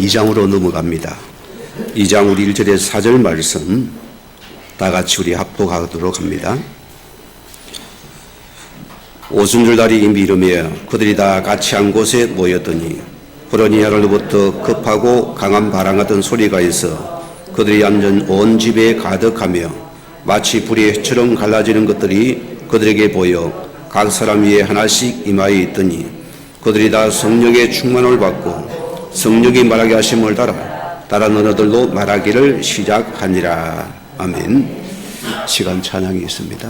2장으로 넘어갑니다. 2장 우리 1절에서 4절 말씀 다 같이 우리 합독하도록 합니다. 오순절날이 임비 이르며 그들이 다 같이 한 곳에 모였더니 그러니 하늘로부터 급하고 강한 바람 같은 소리가 있어 그들이 앉은 온 집에 가득하며 마치 불이 햇처럼 갈라지는 것들이 그들에게 보여 각 사람 위에 하나씩 임하여 있더니 그들이 다 성령의 충만을 받고 성령이 말하게 하심을 따라 다른 언어들로 말하기를 시작하니라. 아멘. 시간 찬양이 있습니다.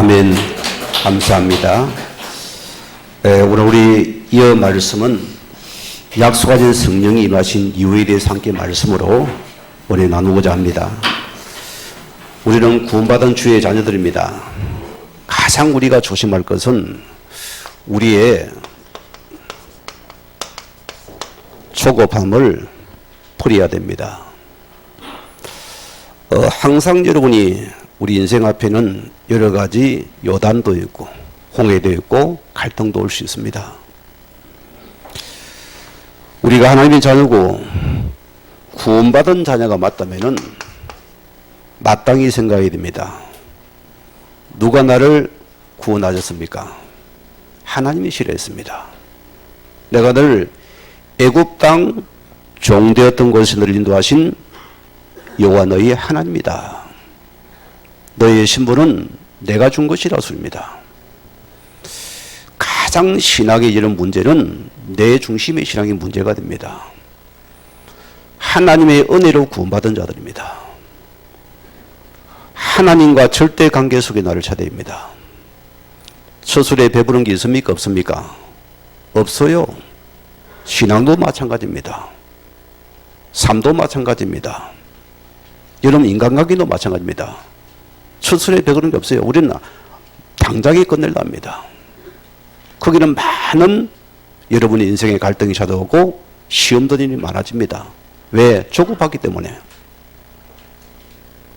아멘. 감사합니다. 오늘 우리 이어 말씀은 약속하신 성령이 임하신 이유에 대해서 함께 말씀으로 오늘 나누고자 합니다. 우리는 구원받은 주의 자녀들입니다. 가장 우리가 조심할 것은 우리의 조급함을 버려야 됩니다. 항상 여러분이 우리 인생 앞에는 여러 가지 요단도 있고 홍해도 있고 갈등도 올 수 있습니다. 우리가 하나님의 자녀고 구원받은 자녀가 맞다면은 마땅히 생각해야 됩니다. 누가 나를 구원하셨습니까? 하나님이 싫어했습니다. 내가 늘 애굽 땅 종되었던 곳에 너를 인도하신 여호와 너희 하나님이다. 너희의 신분은 내가 준 것이라 소리입니다. 가장 신학의 이런 문제는 내 중심의 신앙이 문제가 됩니다. 하나님의 은혜로 구원받은 자들입니다. 하나님과 절대 관계 속에 나를 찾아야 합니다. 처술에 배부른 게 있습니까? 없습니까? 없어요. 신앙도 마찬가지입니다. 삶도 마찬가지입니다. 여러분 인간관계도 마찬가지입니다. 처술에 배부른 게 없어요. 우리는 당장에 끝내려 합니다. 거기는 많은 여러분의 인생의 갈등이 찾아오고 시험들이 많아집니다. 왜? 조급하기 때문에.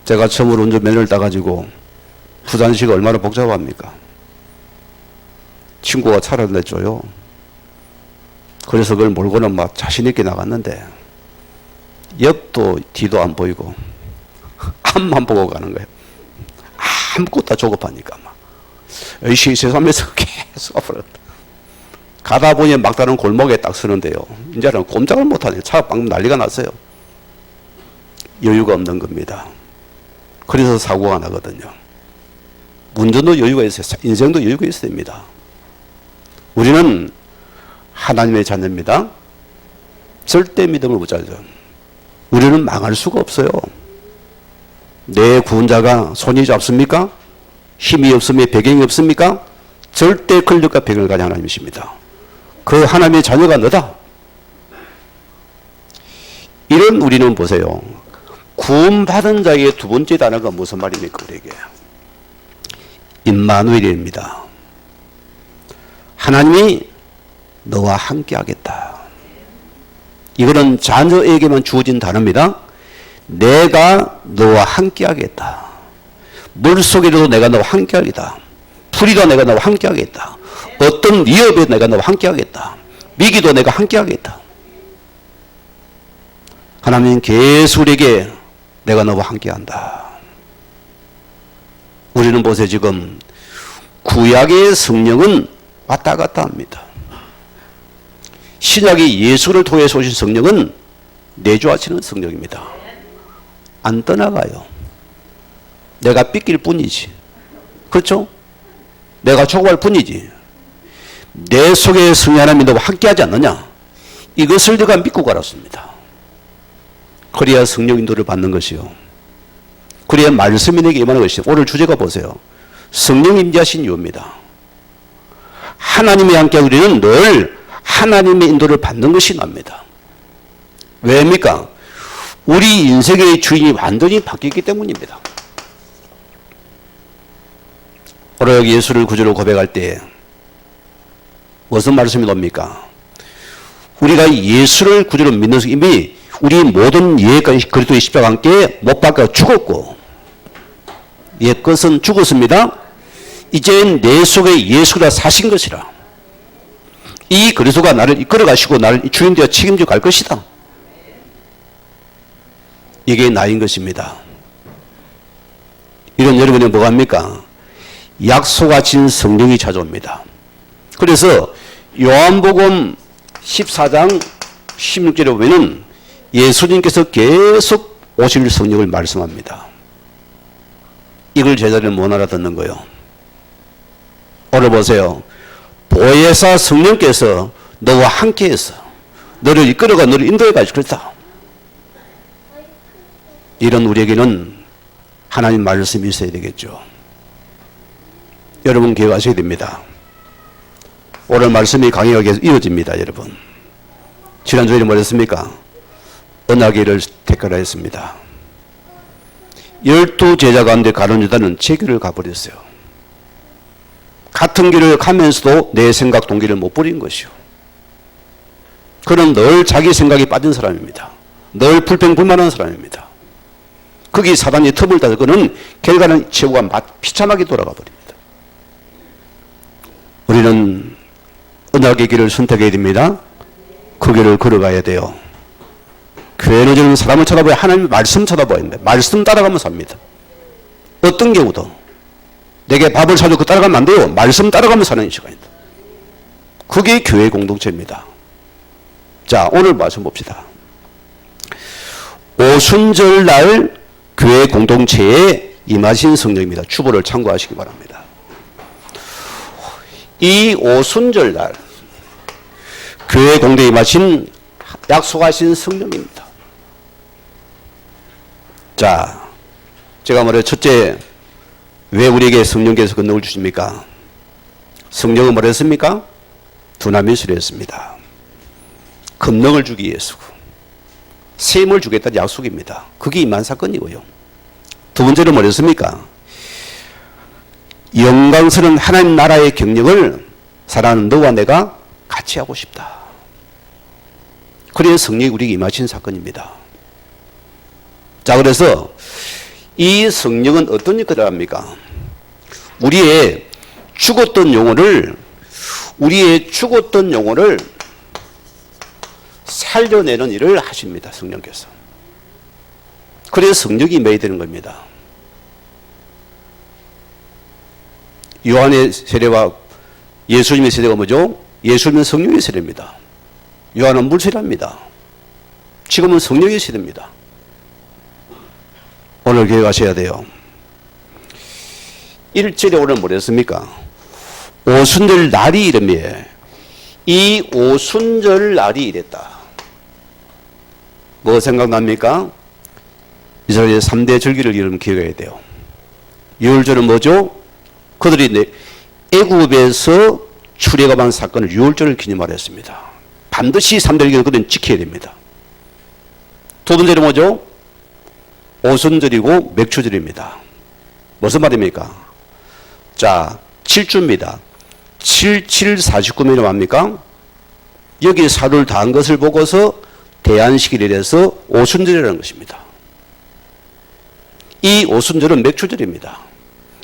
제가 처음으로 운전면허를 따가지고 부산시가 얼마나 복잡합니까? 친구가 차를 내줘요. 그래서 그걸 몰고는 막 자신있게 나갔는데 옆도 뒤도 안 보이고 앞만 보고 가는 거예요. 아무것도 다 조급하니까 막 열심히 세상에서 계속 앞으로 가다 보니 막다른 골목에 딱 서는데요. 이제는 꼼짝을 못하네요. 차가 방금 난리가 났어요. 여유가 없는 겁니다. 그래서 사고가 나거든요. 운전도 여유가 있어요. 인생도 여유가 있어야 됩니다. 우리는 하나님의 자녀입니다. 절대 믿음을 붙잡죠. 우리는 망할 수가 없어요. 내 구원자가 손이 잡습니까? 힘이 없으며 배경이 없습니까? 절대 권력과 배경을 가진 하나님이십니다. 그 하나님의 자녀가 너다. 이런 우리는 보세요. 구원받은 자의 두 번째 단어가 무슨 말입니까? 우리에게 임마누엘입니다. 하나님이 너와 함께 하겠다. 이거는 자녀에게만 주어진 단어입니다. 내가 너와 함께 하겠다. 물속에도 내가 너와 함께 하겠다. 풀이도 내가 너와 함께 하겠다. 어떤 위협에 내가 너와 함께 하겠다. 위기도 내가 함께 하겠다. 하나님 계속 우리에게 내가 너와 함께 한다. 우리는 보세요. 지금 구약의 성령은 왔다 갔다 합니다. 신약의 예수를 통해서 오신 성령은 내주하시는 성령입니다. 안 떠나가요. 내가 삐낄 뿐이지. 그렇죠? 내가 초과할 뿐이지. 내 속에 성령 하나님이 너와 함께하지 않느냐? 이것을 내가 믿고 가랐습니다. 그래야 성령 인도를 받는 것이요. 그래야 말씀이 내게 임하는 것이요. 오늘 주제가 보세요. 성령 임재하신 이유입니다. 하나님이 함께 우리는 늘 하나님의 인도를 받는 것이 납니다. 왜입니까? 우리 인생의 주인이 완전히 바뀌기 때문입니다. 오늘 예수를 구주로 고백할 때 무슨 말씀이 나옵니까? 우리가 예수를 구주로 믿는 것은 이미 우리 모든 예까지 그리스도의 십자가와 함께 못 박아 죽었고 옛 것은 죽었습니다. 이제 내 속에 예수가 사신 것이라. 이 그리스도가 나를 이끌어 가시고 나를 주인 되어 책임져 갈 것이다. 이게 나인 것입니다. 이런 여러분이 뭐가 합니까? 약속하신 성령이 찾아옵니다. 그래서 요한복음 14장 16절에 보면은 예수님께서 계속 오실 성령을 말씀합니다. 이걸 제자들은 못 알아듣는 거예요. 오늘 보세요. 보혜사 성령께서 너와 함께해서 너를 이끌어가 너를 인도해 가지고 그렇다. 이런 우리에게는 하나님 말씀이 있어야 되겠죠. 여러분 기억하셔야 됩니다. 오늘 말씀이 강의가 계속 이어집니다. 여러분 지난주에 뭐랬습니까? 언약궤를 택하라 했습니다. 12제자 가운데 가룟 유다는 제 길을 가버렸어요. 같은 길을 가면서도 내 생각 동기를 못 버린 것이요. 그는 늘 자기 생각이 빠진 사람입니다. 늘 불평불만한 사람입니다. 거기 사단이 틈을 따서 그는 결과는 최후가 비참하게 돌아가 버립니다. 우리는 언약의 길을 선택해야 됩니다. 그 길을 걸어가야 돼요. 교회는 저는 사람을 쳐다보야 하나님의 말씀 쳐다봐야 됩니다. 말씀 따라가면 삽니다. 어떤 경우도 내게 밥을 사줘 그 따라가면 안 돼요. 말씀 따라가면 사는 시간입니다. 그게 교회 공동체입니다. 자, 오늘 말씀 봅시다. 오순절날 교회 공동체에 임하신 성령입니다. 주보를 참고하시기 바랍니다. 이 오순절날 교회 공동체에 임하신 약속하신 성령입니다. 자, 제가 말해 첫째, 왜 우리에게 성령께서 권능을 주십니까? 성령은 뭐라 했습니까? 두나미스를 했습니다. 권능을 주기 위해서고 세임을 주겠다는 약속입니다. 그게 임한 사건이고요. 두 번째로 뭐라 했습니까? 영광스러운 하나님 나라의 경력을 사랑하는 너와 내가 같이 하고 싶다. 그래서 성령이 우리에게 임하신 사건입니다. 자, 그래서 이 성령은 어떤 일을 합니까? 우리의 죽었던 영혼을 살려내는 일을 하십니다. 성령께서. 그래서 성령이 임해야 되는 겁니다. 요한의 세례와 예수님의 세례가 뭐죠? 예수님은 성령의 세례입니다. 요한은 물세례입니다. 지금은 성령의 세례입니다. 오늘 교회 가셔야 돼요. 1절에 오늘 뭐랬습니까? 오순절 날이 이름이에요. 이 오순절 날이 이랬다. 뭐 생각납니까? 이스라엘의 3대 절기를 여러분 기억해야 돼요. 유월절은 뭐죠? 그들이 애굽에서 출애굽한 사건을 유월절을 기념하려 했습니다. 반드시 3대 절기를 그들은 지켜야 됩니다. 두 번째는 뭐죠? 오순절이고 맥추절입니다. 무슨 말입니까? 자, 7주입니다. 7, 7, 49면은 뭡니까? 여기 사료를 다한 것을 보고서 대안식일에 대해서 오순절이라는 것입니다. 이 오순절은 맥추절입니다.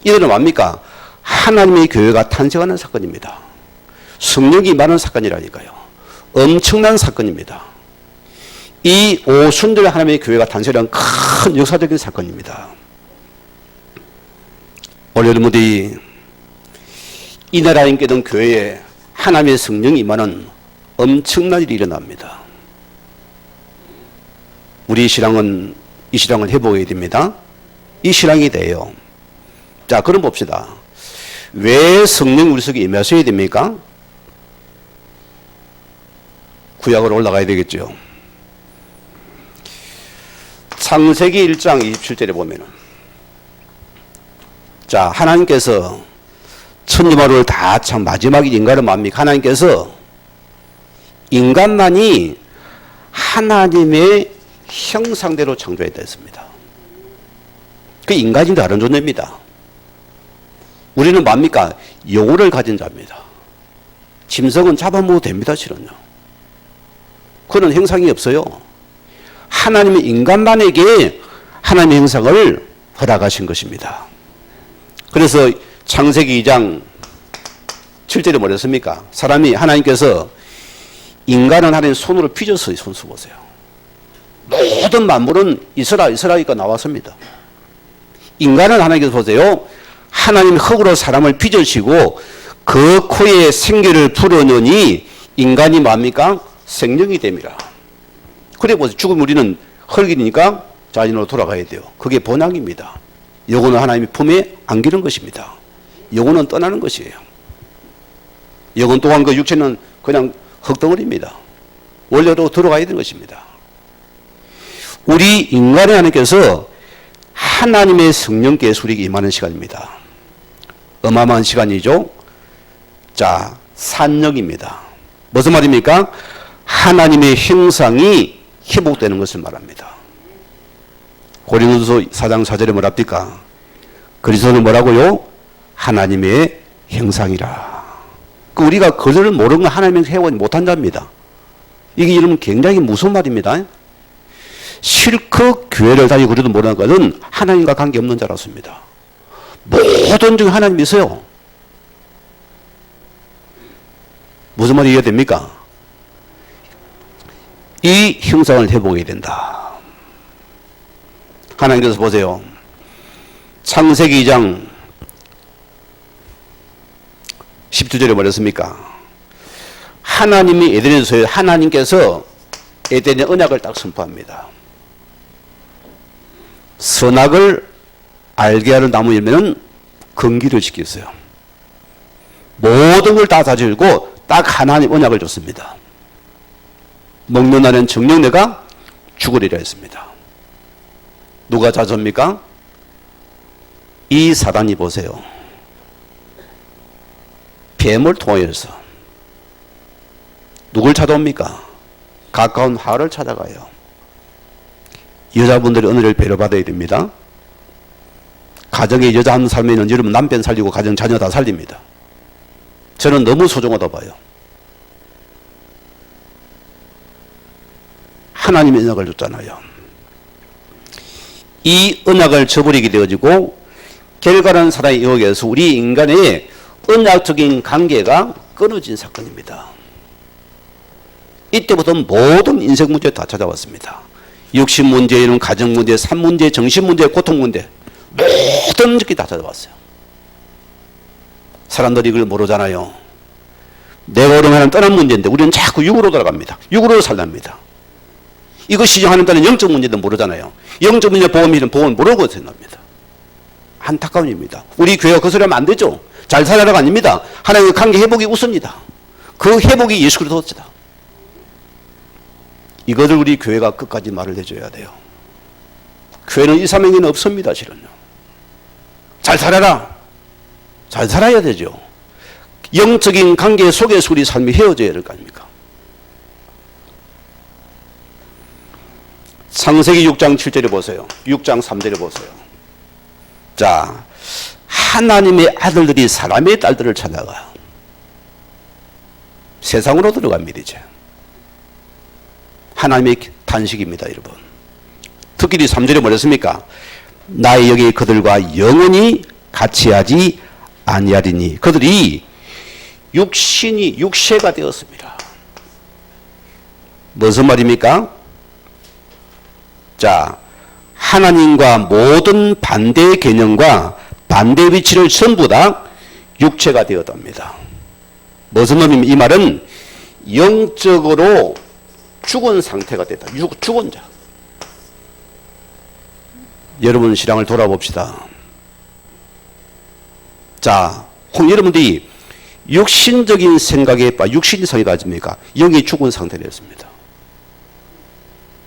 이들은 뭡니까? 하나님의 교회가 탄생하는 사건입니다. 성령이 임하는 사건이라니까요. 엄청난 사건입니다. 이 오순절 하나님의 교회가 탄생한 큰 역사적인 사건입니다. 오늘 여러분들이 이 나라에 있는 교회에 하나님의 성령이 임하는 엄청난 일이 일어납니다. 우리 신앙은 이 신앙을 회복해야 됩니다. 이 신앙이 돼요. 자, 그럼 봅시다. 왜 성령 우리 속에 임하셔야 됩니까? 구약으로 올라가야 되겠죠. 창세기 1장 27절에 보면은, 자, 하나님께서 천지만물을 다 참 마지막에 인간은 뭡니까? 하나님께서 인간만이 하나님의 형상대로 창조했다 했습니다. 그 인간이 다른 존재입니다. 우리는 뭡니까? 영혼을 가진 자입니다. 짐승은 잡아먹어도 됩니다, 실은요. 그런 형상이 없어요. 하나님의 인간만에게 하나님의 형상을 허락하신 것입니다. 그래서 창세기 2장 7절에 뭐랬습니까? 사람이 하나님께서 인간은 하나님 손으로 빚었어요. 손수 보세요. 모든 만물은 이스라엘이가 나왔습니다. 인간은 하나님께서 보세요. 하나님 흙으로 사람을 빚으시고 그 코에 생기를 불어넣으니 인간이 뭡니까? 생명이 됩니다. 그래 보세요. 죽으면 우리는 흙이니까 자연으로 돌아가야 돼요. 그게 본향입니다. 영혼은 하나님의 품에 안기는 것입니다. 영혼은 떠나는 것이에요. 영혼 또한 그 육체는 그냥 흙덩어리입니다. 원래로 들어가야 되는 것입니다. 우리 인간의 하나님께서 하나님의 성령께서 우리에게 임하는 시간입니다. 어마어마한 시간이죠. 자, 산역입니다. 무슨 말입니까? 하나님의 형상이 회복되는 것을 말합니다. 고린도서 4장 4절에 뭐랍니까? 그리스도는 뭐라고요? 하나님의 형상이라. 우리가 그들을 모르는 건 하나님의 회원 못한 자입니다. 이게 여러분 굉장히 무서운 말입니다. 실컷 교회를 다니고 그래도 모르는 것은 하나님과 관계없는 자라습니다. 모든 중에 하나님이 있어요. 무슨 말이 이해됩니까? 이 형상을 회복해야 된다. 하나님께서 보세요. 창세기 2장 12절에 뭐랬습니까? 하나님이 에덴에서 하나님께서 에덴의 언약을 딱 선포합니다. 선악을 알게 하는 나무 열매는 금기를 지켰어요. 모든 걸 다 다지고 딱 하나님 언약을 줬습니다. 먹는 날엔 정녕 내가 죽으리라 했습니다. 누가 자줍니까? 이 사단이 보세요. 뱀을 통하여서 누굴 찾아옵니까? 가까운 하를 찾아가요. 여자분들이 은혜를 배려받아야 됩니다. 가정에 여자 한 살면 여러분 남편 살리고 가정 자녀 다 살립니다. 저는 너무 소중하다 봐요. 하나님의 언약을 줬잖아요. 이 언약을 저버리게 되어지고 결과는 사단의 유혹에서 우리 인간의 언약적인 관계가 끊어진 사건입니다. 이때부터 모든 인생 문제 다 찾아왔습니다. 육신 문제에는 가정 문제, 삶 문제, 정신 문제, 고통 문제 모든 것이 다 찾아왔어요. 사람들이 이걸 모르잖아요. 내가 오르면 떠난 문제인데 우리는 자꾸 육으로 돌아갑니다. 육으로 살랍니다. 이거 시정하는 데는 영적 문제도 모르잖아요. 영적 문제 보험이는 보험을 모르고 생각합니다. 안타까운 일입니다. 우리 교회가 그 소리 하면 안 되죠. 잘 살아라가 아닙니다. 하나님의 관계 회복이 우선이다. 그 회복이 예수 그리스도다. 이것을 우리 교회가 끝까지 말을 해줘야 돼요. 교회는 이사명에는 없습니다. 실은요. 잘 살아라. 잘 살아야 되죠. 영적인 관계 속에서 우리 삶이 헤어져야 될 거 아닙니까? 창세기 6장 7절에 보세요. 6장 3절에 보세요. 자, 하나님의 아들들이 사람의 딸들을 찾아가 세상으로 들어갑니다. 이제 하나님의 탄식입니다. 여러분, 특히 3절에 뭐랬습니까? 나의 영이 그들과 영원히 같이 하지 아니하리니. 그들이 육신이 육체가 되었습니다. 무슨 말입니까? 자, 하나님과 모든 반대 개념과 반대 위치를 전부 다 육체가 되었답니다. 무슨 말입니까? 이 말은 영적으로 죽은 상태가 됐다. 죽은 자. 여러분 신앙을 돌아봅시다. 자, 여러분들이 육신적인 생각에 육신이 성이 가집니까? 영이 죽은 상태였습니다.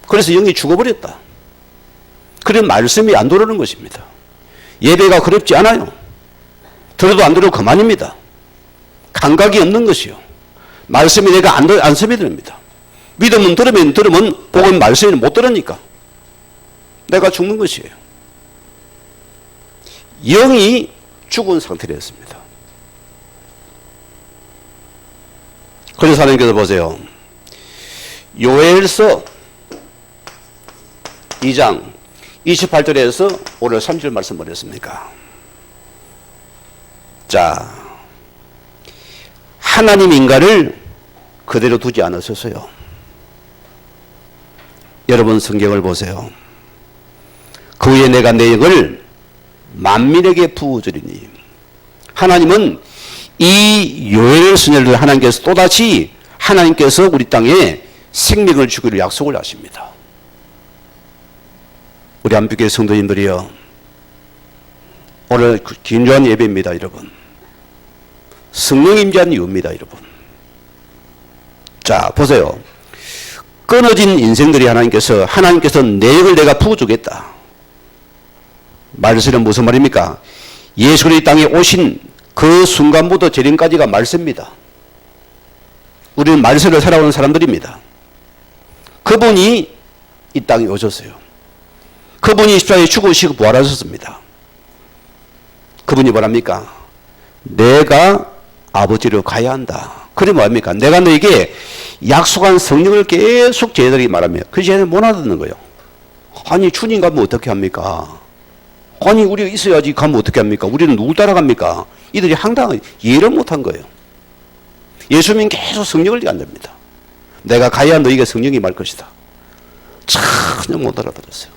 그래서 영이 죽어버렸다. 그런 말씀이 안 들어오는 것입니다. 예배가 그립지 않아요. 들어도 안 들어도 그만입니다. 감각이 없는 것이요. 말씀이 내가 안 스며듭니다. 믿으면 들으면 복음 말씀이 못 들으니까 내가 죽는 것이에요. 영이 죽은 상태였습니다. 그래서 하나님께서 보세요. 요엘서 2장 28절에서 오늘 3절 말씀 뭐랬습니까? 자, 하나님 인간을 그대로 두지 않으셨어요. 여러분 성경을 보세요. 그 후에 내가 내 영을 만민에게 부어주리니. 하나님은 이 요엘 선열을 하나님께서 또다시 하나님께서 우리 땅에 생명을 주기로 약속을 하십니다. 우리 한빛교회 성도님들이요, 오늘 긴조한 예배입니다. 여러분, 성령 임재한 이유입니다. 여러분, 자 보세요. 끊어진 인생들이 하나님께서 내 영을 내가 부어주겠다. 말씀은 무슨 말입니까? 예수 그리스도 땅에 오신 그 순간부터 재림까지가 말씀입니다. 우리는 말씀을 살아오는 사람들입니다. 그분이 이 땅에 오셨어요. 그분이 십자가에 죽으시고 부활하셨습니다. 그분이 뭐랍니까? 내가 아버지로 가야 한다. 그게 뭐합니까? 내가 너에게 약속한 성령을 계속 제자들이 말합니다. 그 제자는 못 알아듣는 거예요. 아니 주님 가면 어떻게 합니까? 아니 우리가 있어야지 가면 어떻게 합니까? 우리는 누구 따라갑니까? 이들이 황당하게 이해를 못한 거예요. 예수님은 계속 성령을 얘기한답니다. 내가 가야 너희가 성령이 말 것이다. 전혀 못 알아들었어요.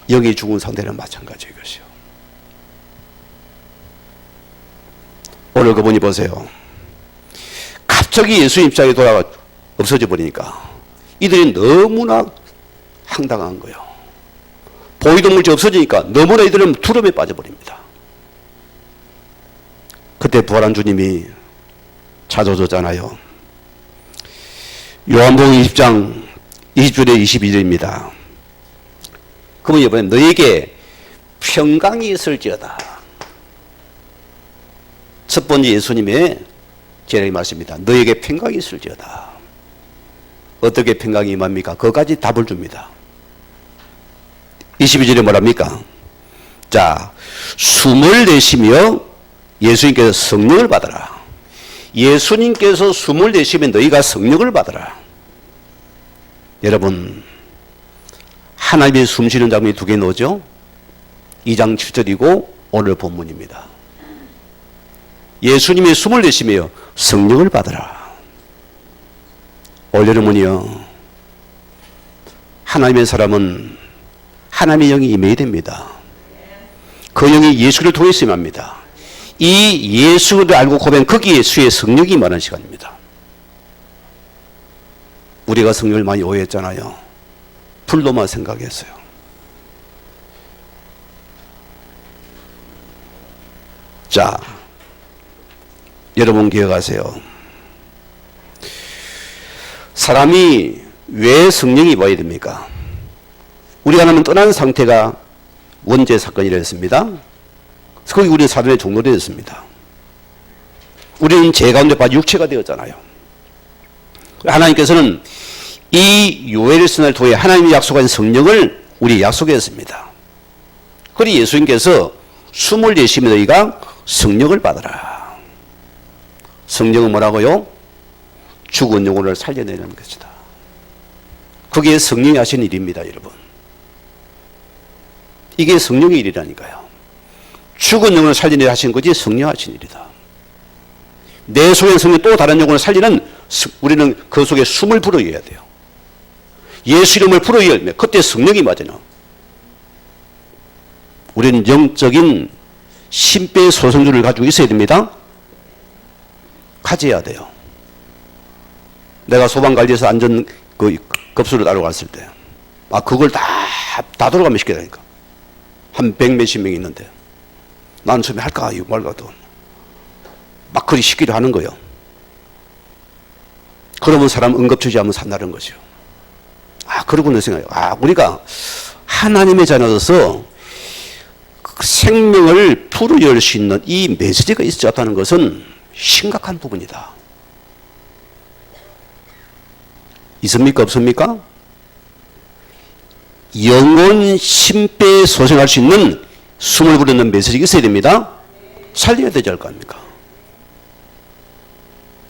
영이 죽은 상태는 마찬가지인 것이요. 오늘 그분이 보세요. 갑자기 예수 입장에 돌아가 없어져 버리니까 이들이 너무나 황당한 거예요. 보이던 물질 없어지니까 너무나 이들은 두려움에 빠져버립니다. 그때 부활한 주님이 찾아오셨잖아요. 요한복음 20장 20절에 22절입니다. 그분이 이번에 너에게 평강이 있을지어다. 첫 번째 예수님의 제례의 말씀입니다. 너에게 평강이 있을지어다. 어떻게 평강이 임합니까? 그것까지 답을 줍니다. 22절에 뭐랍니까? 자, 숨을 내쉬며 예수님께서 성령을 받아라. 예수님께서 숨을 내쉬면 너희가 성령을 받아라. 여러분, 하나님의 숨쉬는 장면이 두 개 나오죠? 2장 7절이고 오늘 본문입니다. 예수님의 숨을 내쉬며 성령을 받아라. 올 여러분이요, 하나님의 사람은 하나님의 영이 임해야 됩니다. 그 영이 예수를 통해서 임합니다. 이 예수를 알고 고백한 거기에 주의 성령이 임하는 시간입니다. 우리가 성령을 많이 오해했잖아요. 불로만 생각했어요. 자, 여러분 기억하세요. 사람이 왜 성령이 와야 됩니까? 우리가 하나님 떠난 상태가 원죄 사건이라 했습니다. 거기 우리는 사단의 종노래 됐습니다. 우리는 죄 가운데 빠져 육체가 되었잖아요. 하나님께서는 이 요엘 선을 통해 하나님이 약속한 성령을 우리 약속했습니다. 그리고 예수님께서 숨을 내쉬며 너희가 성령을 받아라. 성령은 뭐라고요? 죽은 영혼을 살려내는 것이다. 그게 성령이 하신 일입니다, 여러분. 이게 성령의 일이라니까요. 죽은 영혼을 살리려 하신 것이 성령 하신 일이다. 내 속에 성령 또 다른 영혼을 살리는 우리는 그 속에 숨을 불어넣어야 돼요. 예수 이름을 불어넣으면 그때 성령이 맞아요. 우리는 영적인 심폐소생술을 가지고 있어야 됩니다. 가져야 돼요. 내가 소방관리에서 안전 급수를 따러 갔을 때, 그걸 다 돌아가면 시켜야 되니까. 한 100몇십 명이 있는데, 난 처음에 할까, 이거 말까도. 막 그리 시키려 하는 거예요. 그러면 사람 응급처치하면 산다는 거죠. 그러고 내 생각에, 우리가 하나님의 자녀로서 생명을 불어열 수 있는 이 메시지가 있었다는 것은 심각한 부분이다. 있습니까? 없습니까? 영혼 심폐소생할 수 있는 숨을 부르는 메시지가 있어야 됩니다. 살려야 되지 않을 거 아닙니까?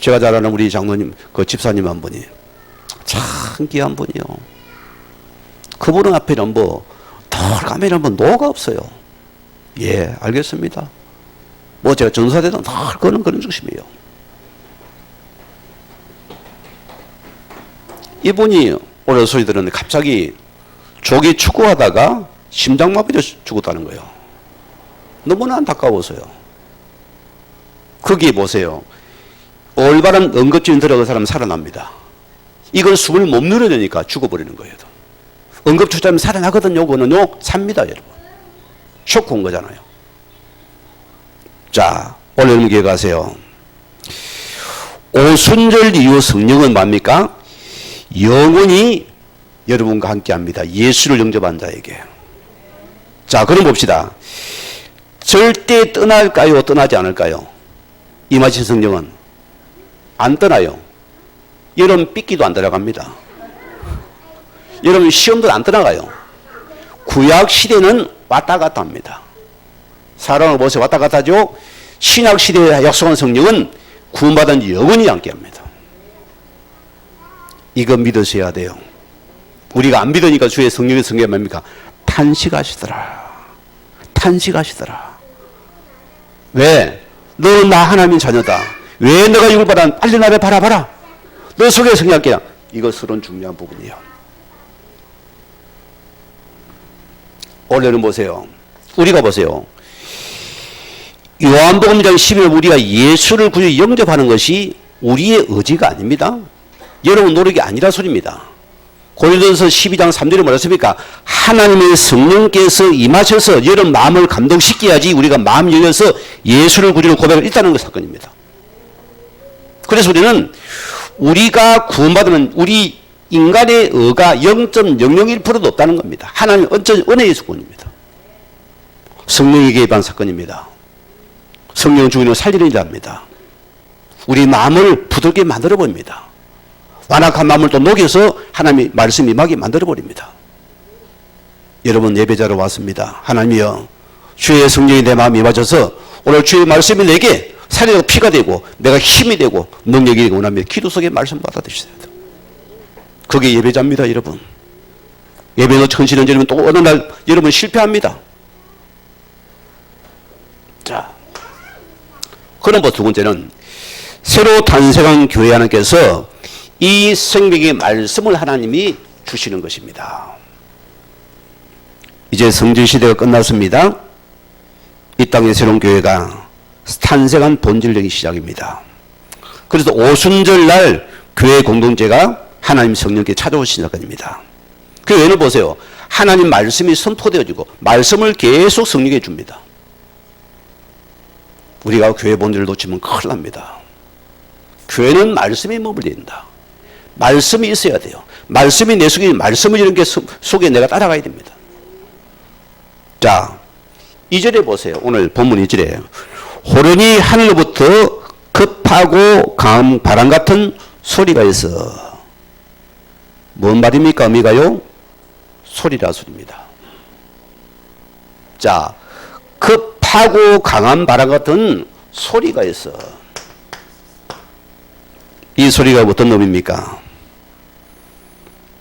제가 잘 아는 우리 장로님, 그 집사님 한 분이 참 귀한 분이요. 그분 앞에는 덜까매는 노가 없어요. 예, 알겠습니다. 제가 전사되던 그런 중심이에요. 이분이 오늘 소리 들었는데 갑자기 조기 축구하다가 심장마비로 죽었다는 거예요. 너무나 안타까워서요. 거기에 보세요. 올바른 응급진 들어간 사람은 살아납니다. 이건 숨을 못 늘어내니까 죽어버리는 거예요. 응급투자하면 살아나거든요. 그거는요, 삽니다, 여러분. 쇼크 온 거잖아요. 자, 오늘 여러분 기억하세요. 오순절 이후 성령은 뭡니까? 영원히 여러분과 함께 합니다. 예수를 영접한 자에게. 자, 그럼 봅시다. 절대 떠날까요? 떠나지 않을까요? 임하신 성령은 안 떠나요. 여러분 삐끼도 안 들어갑니다. 여러분 시험도 안 떠나가요. 구약 시대는 왔다 갔다 합니다. 사람을 보세요. 왔다 갔다 하죠. 신약 시대에 약속한 성령은 구원받은 영원히 함께 합니다. 이거 믿으셔야 돼요. 우리가 안 믿으니까 주의 성령의 성경이 뭡니까? 탄식하시더라. 탄식하시더라. 왜? 너 나 하나님의 자녀다. 왜 너가 이걸 받아? 빨리 나를 바라봐라. 너 속에 성령이야. 이것은 중요한 부분이에요. 오늘은 보세요. 우리가 보세요. 요한복음 1장 12절 우리가 예수를 구주 영접하는 것이 우리의 의지가 아닙니다. 여러분 노력이 아니라 소리입니다. 고린도전서 12장 3절에 뭐랬습니까? 하나님의 성령께서 임하셔서 여러분 마음을 감동시켜야지 우리가 마음 열려서 예수를 구주로 고백을 했다는 그 사건입니다. 그래서 우리는 우리가 구원받으면 우리 인간의 의가 0.001%도 없다는 겁니다. 하나님 은혜의 수건입니다. 성령에게 개입한 사건입니다. 성령은 죽이는 살리는 일합니다. 우리 마음을 부드럽게 만들어 봅니다. 완악한 마음을 또 녹여서 하나님의 말씀이 임하게 만들어 버립니다. 여러분 예배자로 왔습니다. 하나님이여 주의 성령이 내 마음에 임하셔서 오늘 주의 말씀이 내게 살리고 피가 되고 내가 힘이 되고 능력이 되고 원합니다. 기도 속에 말씀 받아들이셔야 돼요. 그게 예배자입니다. 여러분 예배는 천신연전이면 또 어느 날 여러분 실패합니다. 자, 그럼 두 번째는 새로 탄생한 교회 하나님께서 이 생명의 말씀을 하나님이 주시는 것입니다. 이제 성전시대가 끝났습니다. 이 땅의 새로운 교회가 탄생한 본질적인 시작입니다. 그래서 오순절날 교회 공동체가 하나님 성령께 찾아오신 사건입니다. 그 외에는 보세요. 하나님 말씀이 선포되어지고 말씀을 계속 성령에 줍니다. 우리가 교회 본질을 놓치면 큰일 납니다. 교회는 말씀에 머물린다. 말씀이 있어야 돼요. 말씀이 내 속에 말씀을 이런 게 속에 내가 따라가야 됩니다. 자, 2절에 보세요. 오늘 본문 2절에 호련히 하늘로부터 급하고 강한 바람 같은 소리가 있어. 뭔 말입니까? 의미가요? 소리라 소리입니다. 자, 급하고 강한 바람 같은 소리가 있어. 이 소리가 어떤 놈입니까?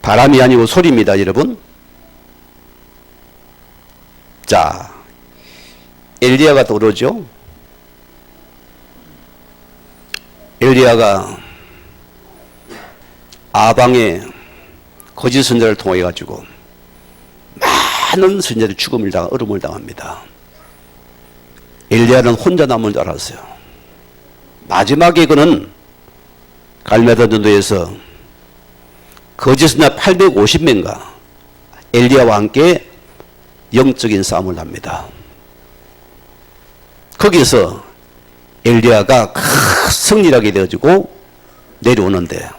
바람이 아니고 소리입니다, 여러분. 자, 엘리야가 떠오르죠? 엘리야가 아방의 거짓 선자를 통해 가지고 많은 선자들이 죽음을 당하고 어려움을 당합니다. 엘리야는 혼자 남은 줄 알았어요. 마지막에 그는 갈메다 전도에서 거짓 선자 850명과 엘리야와 함께 영적인 싸움을 합니다. 거기서 엘리야가 승리하게 되어지고 내려오는데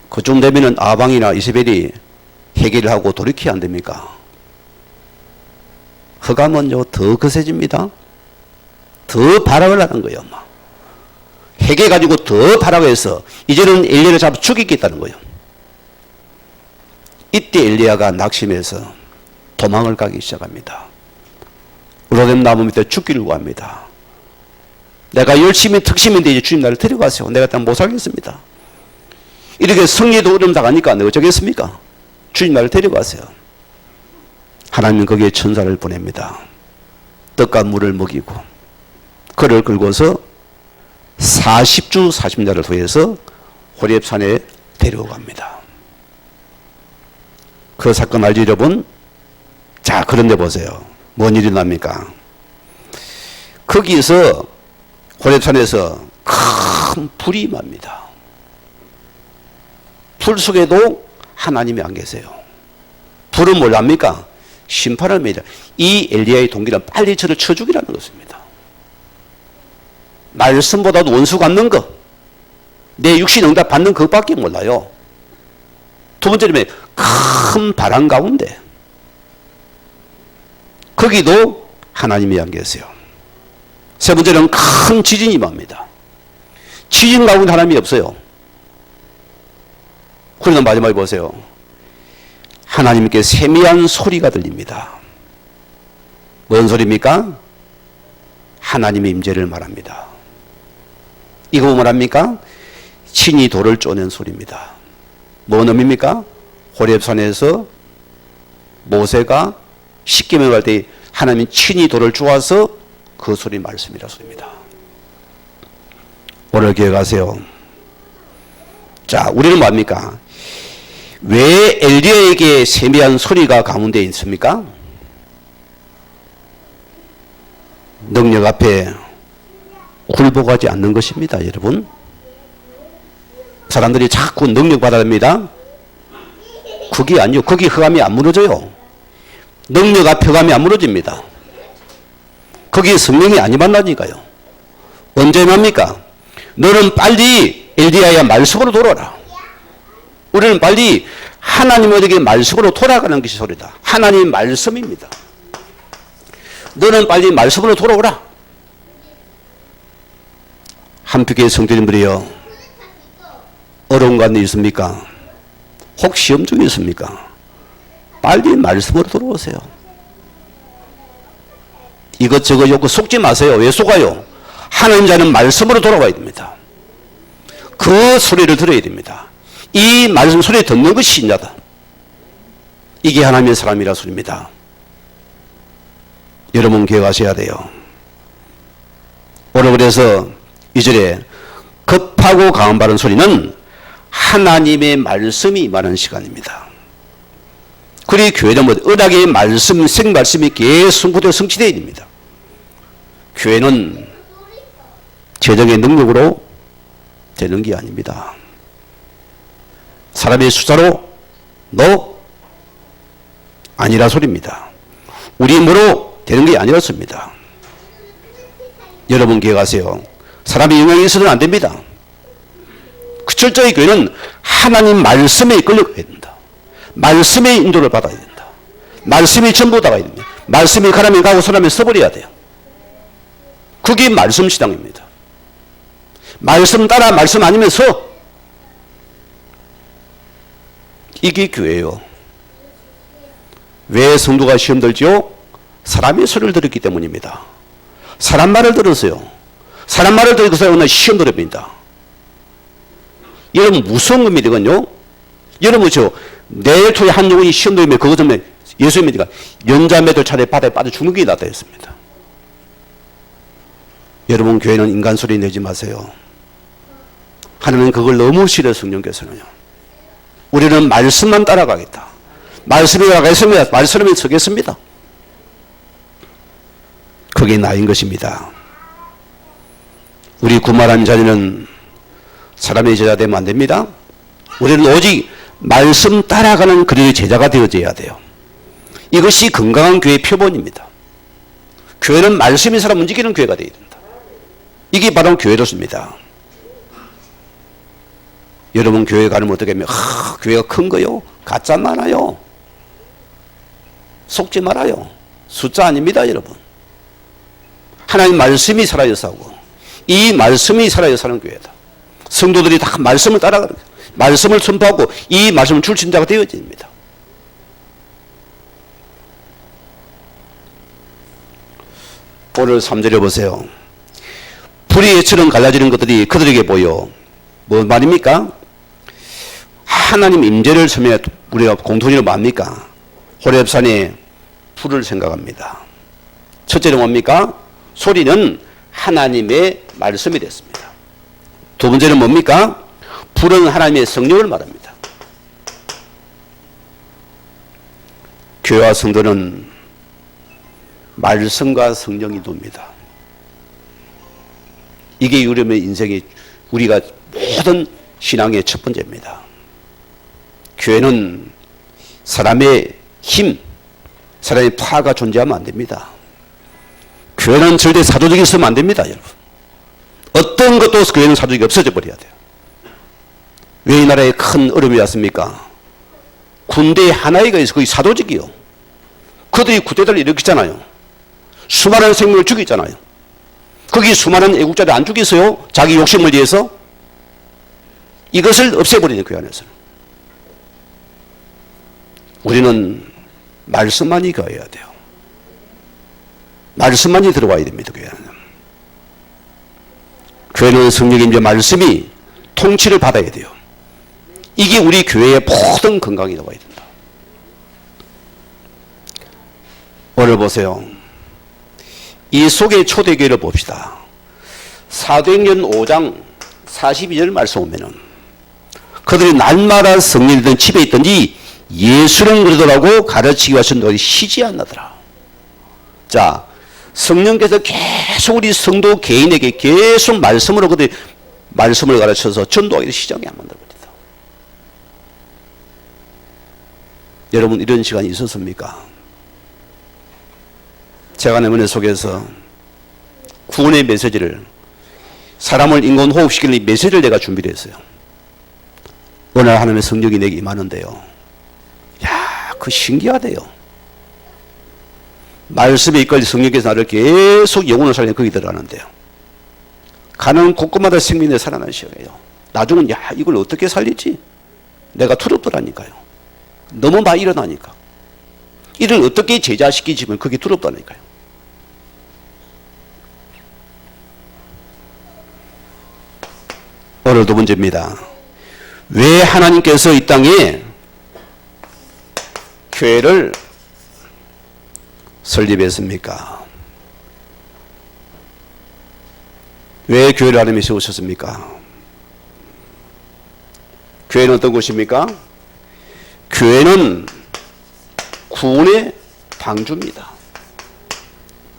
그쯤 되면은 아방이나 이세벨이 해결을 하고 돌이켜야 안 됩니까? 흑암은요 더 거세집니다. 더 발악을 하는 거예요. 해결해가지고 더 발악해서 이제는 엘리야를 잡아 죽이겠다는 거예요. 이때 엘리야가 낙심해서 도망을 가기 시작합니다. 로뎀 나무 밑에 죽기를 구합니다. 내가 열심히 특심인데 이제 주님 나를 데려가세요. 내가 일단 못 살겠습니다. 이렇게 승리도 어려움 당하니까 내가 어쩌겠습니까? 주님 나를 데려가세요. 하나님은 거기에 천사를 보냅니다. 떡과 물을 먹이고 그를 끌고서 40주 40날을 통해서 호렙산에 데려갑니다. 그 사건 알죠, 여러분? 자, 그런데 보세요. 뭔 일이 납니까? 거기서 호렙산에서 큰 불이 임합니다. 불 속에도 하나님이 안 계세요. 불은 뭘 합니까? 심판을 합니다. 이 엘리야의 동기는 빨리 저를 쳐 죽이라는 것입니다. 말씀보다도 원수 갚는 것, 내 육신 응답 받는 것밖에 몰라요. 두 번째는 큰 바람 가운데 거기도 하나님이 안 계세요. 세 번째는 큰 지진이 임합니다. 지진 가운데 하나님이 없어요. 그러나 마지막에 보세요. 하나님께 세미한 소리가 들립니다. 뭔 소리입니까? 하나님의 임재를 말합니다. 이거 뭐 말합니까? 친히 돌을 쪼낸 소리입니다. 뭔 의미입니까? 호렙산에서 모세가 십계명을 할 때 하나님이 친히 돌을 주어서 그 소리 말씀이라 소리입니다. 오늘 기억하세요. 자, 우리는 뭡니까? 왜 엘리야에게 세미한 소리가 가운데 있습니까? 능력 앞에 굴복하지 않는 것입니다, 여러분. 사람들이 자꾸 능력 받아야 됩니다. 그게 아니요. 거기 흑암이 안 무너져요. 능력 앞에 흑암이 안 무너집니다. 거기에 성령이 안 임한다니까요. 언제 임합니까? 너는 빨리 엘리야의 말씀으로 돌아라. 우리는 빨리 하나님에게 말씀으로 돌아가는 것이 소리다. 하나님 말씀입니다. 너는 빨리 말씀으로 돌아오라. 한평교회 성도님들이요, 어려운 거 있습니까? 혹 시험 중에 있습니까? 빨리 말씀으로 돌아오세요. 이것저것 요구 속지 마세요. 왜 속아요? 하나님 자는 말씀으로 돌아와야 됩니다. 그 소리를 들어야 됩니다. 이 말씀 소리 듣는 것이 신자다. 이게 하나님의 사람이라 소리입니다. 여러분 기억하셔야 돼요. 오늘 그래서 이 절에 급하고 강한 바른 소리는 하나님의 말씀이 임하는 시간입니다. 그리고 교회는 언약의 말씀, 생말씀이 계속 그대로 성취되어야 됩니다. 교회는 재정의 능력으로 되는 게 아닙니다. 사람의 숫자로 너 아니라 소리입니다. 우리 힘으로 되는 게 아니었습니다. 여러분 기억하세요. 사람의 영향이 있어서는 안 됩니다. 그 철저히 교회는 하나님 말씀에 이끌려가야 됩니다. 말씀의 인도를 받아야 된다. 말씀이 전부다가 됩니다. 말씀이 가라면 가고 서라면 써버려야 돼요. 그게 말씀 시당입니다. 말씀 따라 말씀 아니면 서. 이게 교회예요. 왜 성도가 시험 들지요? 사람의 소리를 들었기 때문입니다. 사람 말을 들었어요. 사람 말을 듣고 사람은 시험 들어버립니다. 여러분 무서운 겁니다요. 여러분 내일 토요일 한 영혼이 시험 들면 그것 때문에 예수님이니까 연자매들 차례 바다에 빠져 죽는 게 낫다 했습니다. 여러분 교회는 인간 소리 내지 마세요. 하나님은 그걸 너무 싫어요. 성령께서는요. 우리는 말씀만 따라가겠다. 말씀이 따라가겠습니다. 말씀이 서겠습니다. 그게 나인 것입니다. 우리 구말한 자녀는 사람의 제자 되면 안 됩니다. 우리는 오직 말씀 따라가는 그리스도의 제자가 되어져야 돼요. 이것이 건강한 교회의 표본입니다. 교회는 말씀이 사람 움직이는 교회가 되어야 된다. 이게 바로 교회로습니다. 여러분 교회 가면 어떻게 하면 교회가 큰 거요? 가짜 많아요. 속지 말아요. 숫자 아닙니다, 여러분. 하나님 말씀이 살아있어 하고 이 말씀이 살아있어 하는 교회다. 성도들이 다 말씀을 따라가는 거예요. 말씀을 선포하고 이 말씀을 줄친 자가 되어집니다. 오늘 3절에 보세요. 불이 예처럼 갈라지는 것들이 그들에게 보여. 뭐 말입니까? 하나님 임재를 섬에 우리가 공통으로 뭡니까? 호렙산에 불을 생각합니다. 첫째는 뭡니까? 소리는 하나님의 말씀이 됐습니다. 두 번째는 뭡니까? 불은 하나님의 성령을 말합니다. 교회와 성도는 말씀과 성령이 돕니다. 이게 우리의 인생의 우리가 모든 신앙의 첫 번째입니다. 교회는 사람의 힘, 사람의 파가 존재하면 안 됩니다. 교회는 절대 사조직이 있으면 안 됩니다, 여러분. 어떤 것도 교회는 사조직이 없어져 버려야 돼요. 왜 이 나라에 큰 어려움이 왔습니까? 군대에 하나이가 있어. 거기 사조직이요. 그들이 구대들을 일으키잖아요. 수많은 생명을 죽이잖아요. 거기 수많은 애국자를 안 죽이세요? 자기 욕심을 위해서? 이것을 없애버리는 교회 안에서는. 우리는 말씀만이 가야 돼요. 말씀만이 들어와야 됩니다, 교회는. 교회는 성령의 임재 말씀이 통치를 받아야 돼요. 이게 우리 교회의 모든 건강이 나와야 된다. 오늘 보세요. 이 속의 초대교회를 봅시다. 사도행전 5장 42절 말씀 보면은 그들이 날마다 성령이든 집에 있든지 예수를 그러더라고 가르치기 위해서 너희 쉬지 않나더라. 자, 성령께서 계속 우리 성도 개인에게 계속 말씀으로 그들이 말씀을 가르쳐서 전도하기를 시작이 안 만들어버린다. 여러분 이런 시간이 있었습니까? 제가 내 은혜 속에서 구원의 메시지를 사람을 인권 호흡시키는 이 메시지를 내가 준비를 했어요. 오늘 하나님의 성령이 내게 임하는데요. 야, 그 신기하대요. 말씀에 이끌려 성령께서 나를 계속 영혼을 살리는 거기 들어가는데요. 가는 곳곳마다 생명이 살아나는 시간이에요. 나중은 야, 이걸 어떻게 살리지? 내가 두렵더라니까요. 너무 많이 일어나니까. 이를 어떻게 제자시키지면 그게 두렵다니까요. 오늘 두 번째입니다. 왜 하나님께서 이 땅에 교회를 설립했습니까? 왜 교회를 하나님이 세우셨습니까? 교회는 어떤 곳입니까? 교회는 구원의 방주입니다.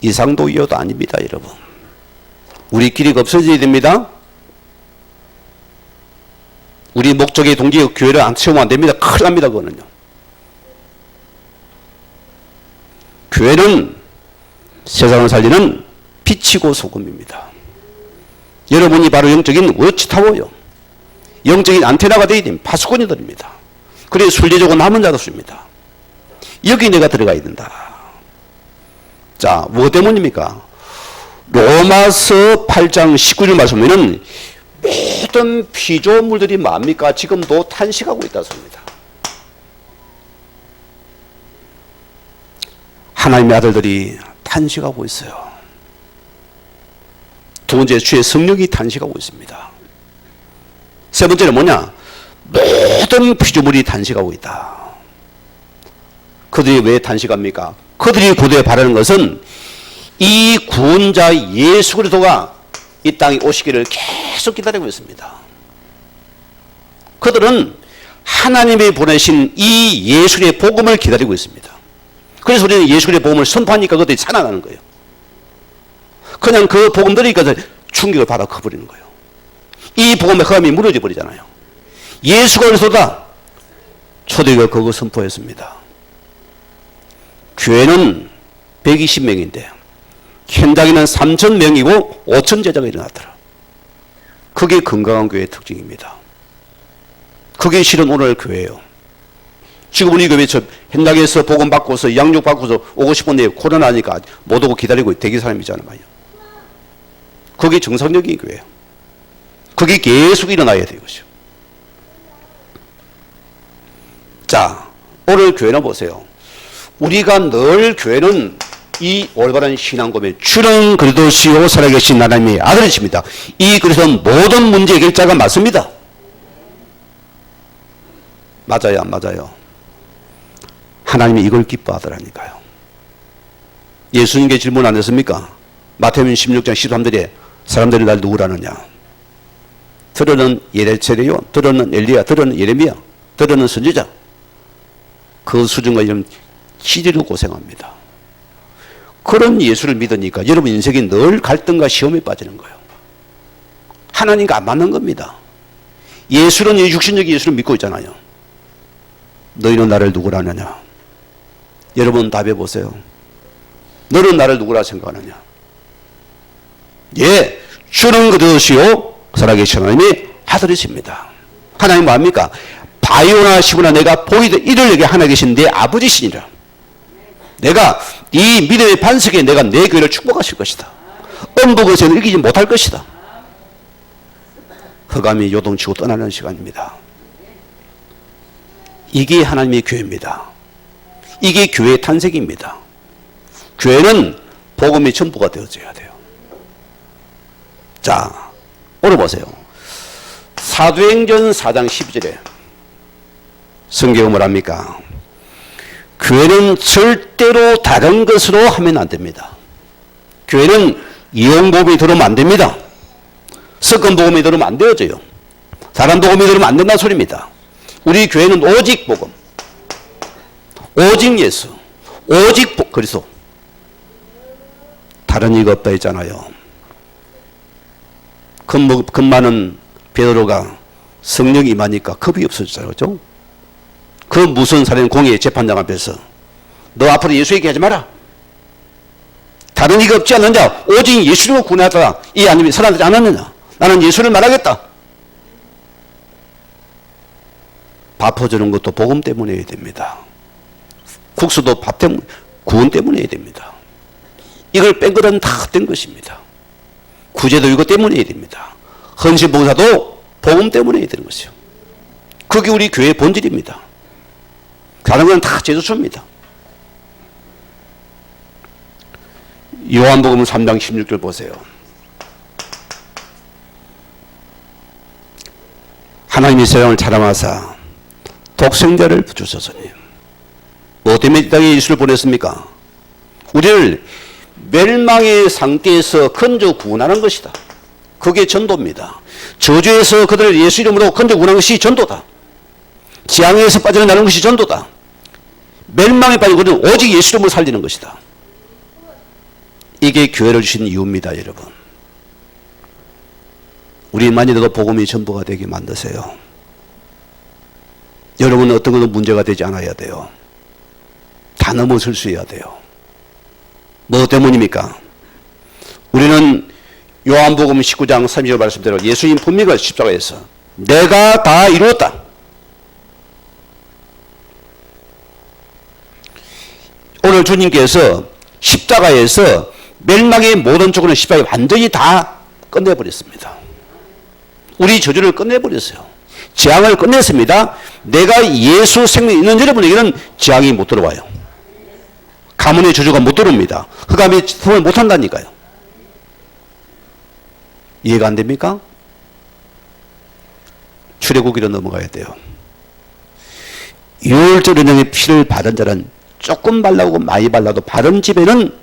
이상도 이하도 아닙니다, 여러분. 우리끼리 없어져야 됩니다. 우리 목적의 동기에 교회를 안 세우면 안 됩니다. 큰일 납니다, 그거는요. 교회는 세상을 살리는 빛이고 소금입니다. 여러분이 바로 영적인 워치타워요. 영적인 안테나가 되어야 됩니다. 파수꾼이 됩니다. 그래 순리적으로 남은 자도 씁니다. 여기 내가 들어가야 된다. 자, 뭐 때문입니까? 로마서 8장 19절 말씀에는 모든 피조물들이 뭡니까? 지금도 탄식하고 있다 씁니다. 하나님의 아들들이 탄식하고 있어요. 두 번째, 주의 성령이 탄식하고 있습니다. 세 번째는 뭐냐? 모든 피조물이 탄식하고 있다. 그들이 왜 탄식합니까? 그들이 구원에 바라는 것은 이 구원자 예수 그리스도가 이 땅에 오시기를 계속 기다리고 있습니다. 그들은 하나님이 보내신 이 예수의 복음을 기다리고 있습니다. 그래서 우리는 예수의 복음을 선포하니까 그들이 살아나는 거예요. 그냥 그 복음 들으니까 충격을 받아 커버리는 거예요. 이 복음의 흑암이 무너져 버리잖아요. 예수가 그리스도다. 초대교회가 그거 선포했습니다. 교회는 120명인데 현장에는 3,000명이고 5,000 제자가 일어났더라. 그게 건강한 교회의 특징입니다. 그게 실은 오늘 교회예요. 지금 우리 교회 현장에서 복음 받고서 양육 받고서 오고 싶은데 코로나니까 못 오고 기다리고 대기 사람이잖아요. 그게 정상적인 교회예요. 그게 계속 일어나야 돼요. 자, 오늘 교회는 보세요. 우리가 늘 교회는 이 올바른 신앙고백, 주는 그리스도시요 살아계신 하나님의 아들이십니다. 이 그리스도는 모든 문제 해결자가 맞습니다. 맞아요, 안 맞아요? 하나님이 이걸 기뻐하더라니까요. 예수님께 질문 안 했습니까? 마태복음 16장 13절에 사람들이 날 누구라느냐? 들어는 예레체레요, 들어는 엘리야, 들어는 예레미야, 들어는 선지자. 그 수준과 이런 시대로 고생합니다. 그런 예수를 믿으니까 여러분 인생이 늘 갈등과 시험에 빠지는 거예요. 하나님과 안 맞는 겁니다. 예수는 육신적인 예수를 믿고 있잖아요. 너희는 나를 누구라느냐? 여러분 답해 보세요. 너는 나를 누구라 생각하느냐? 예, 주는 그리스도시요 살아계신 하나님의 아들이십니다. 하나님 뭐합니까? 바요나 시구나 내가 보이듯 이를 내게 하나 계신 내 아버지시니라. 내가 이 믿음의 반석에 내가 내 교회를 축복하실 것이다. 음부것에는 이기지 못할 것이다. 흑암이 요동치고 떠나는 시간입니다. 이게 하나님의 교회입니다. 이게 교회의 탄생입니다. 교회는 복음의 전부가 되어져야 돼요. 자, 오늘 보세요. 사도행전 4장 12절에 성경은 뭐랍니까? 교회는 절대로 다른 것으로 하면 안 됩니다. 교회는 이용복음이 들어오면 안 됩니다. 섞은복음이 들어오면 안 되어져요. 다른 복음이 들어오면 안 된다는 소리입니다. 우리 교회는 오직 복음, 오직 예수, 오직 그리스도. 다른 이가 없다 했잖아요. 겁 많은 베드로가 성령이 임하니까 겁이 없어졌잖아요. 그렇죠? 그 무서운 살인 공의 재판장 앞에서 너 앞으로 예수 얘기하지 마라. 다른 이가 없지 않느냐? 오직 예수로 구원하다. 이 아님이 살아나지 않았느냐? 나는 예수를 말하겠다. 밥 퍼주는 것도 복음 때문에 해야 됩니다. 국수도 밥 때문에, 구원 때문에 해야 됩니다. 이걸 뺀 것은 다 된 것입니다. 구제도 이것 때문에 해야 됩니다. 헌신봉사도 복음 때문에 해야 되는 것이요. 그게 우리 교회의 본질입니다. 다른 건 다 제조처입니다. 요한복음 3장 16절 보세요. 하나님이 세상을 사랑하사 독생자를 주셨으니 뭐 때문에 이 땅에 예수를 보냈습니까? 우리를 멸망의 상태에서 건져 구원하는 것이다. 그게 전도입니다. 저주에서 그들을 예수 이름으로 건져 구원하는 것이 전도다. 재앙에서 빠져나가는 것이 전도다. 멸망에 빠진 우리는 오직 예수 이름으로 살리는 것이다. 이게 교회를 주신 이유입니다, 여러분. 우리만이라도 복음이 전부가 되게 만드세요. 여러분은 어떤 것도 문제가 되지 않아야 돼요. 다 넘어설 수 있어야 돼요. 뭐 때문입니까? 우리는 요한복음 19장 30절 말씀대로 예수님 분명히 십자가에서 내가 다 이루었다. 오늘 주님께서 십자가에서 멸망의 모든 조건을 십자가에 완전히 다 끝내버렸습니다. 우리 저주를 끝내버렸어요. 재앙을 끝냈습니다. 내가 예수 생명이 있는 여러분에게는 재앙이 못 들어와요. 가문의 저주가 못 들어옵니다. 흑암이 통을 못 한다니까요. 이해가 안 됩니까? 출애굽기로 넘어가야 돼요. 유월절 은행의 피를 받은 자는 조금 발라고 많이 발라도 바른 집에는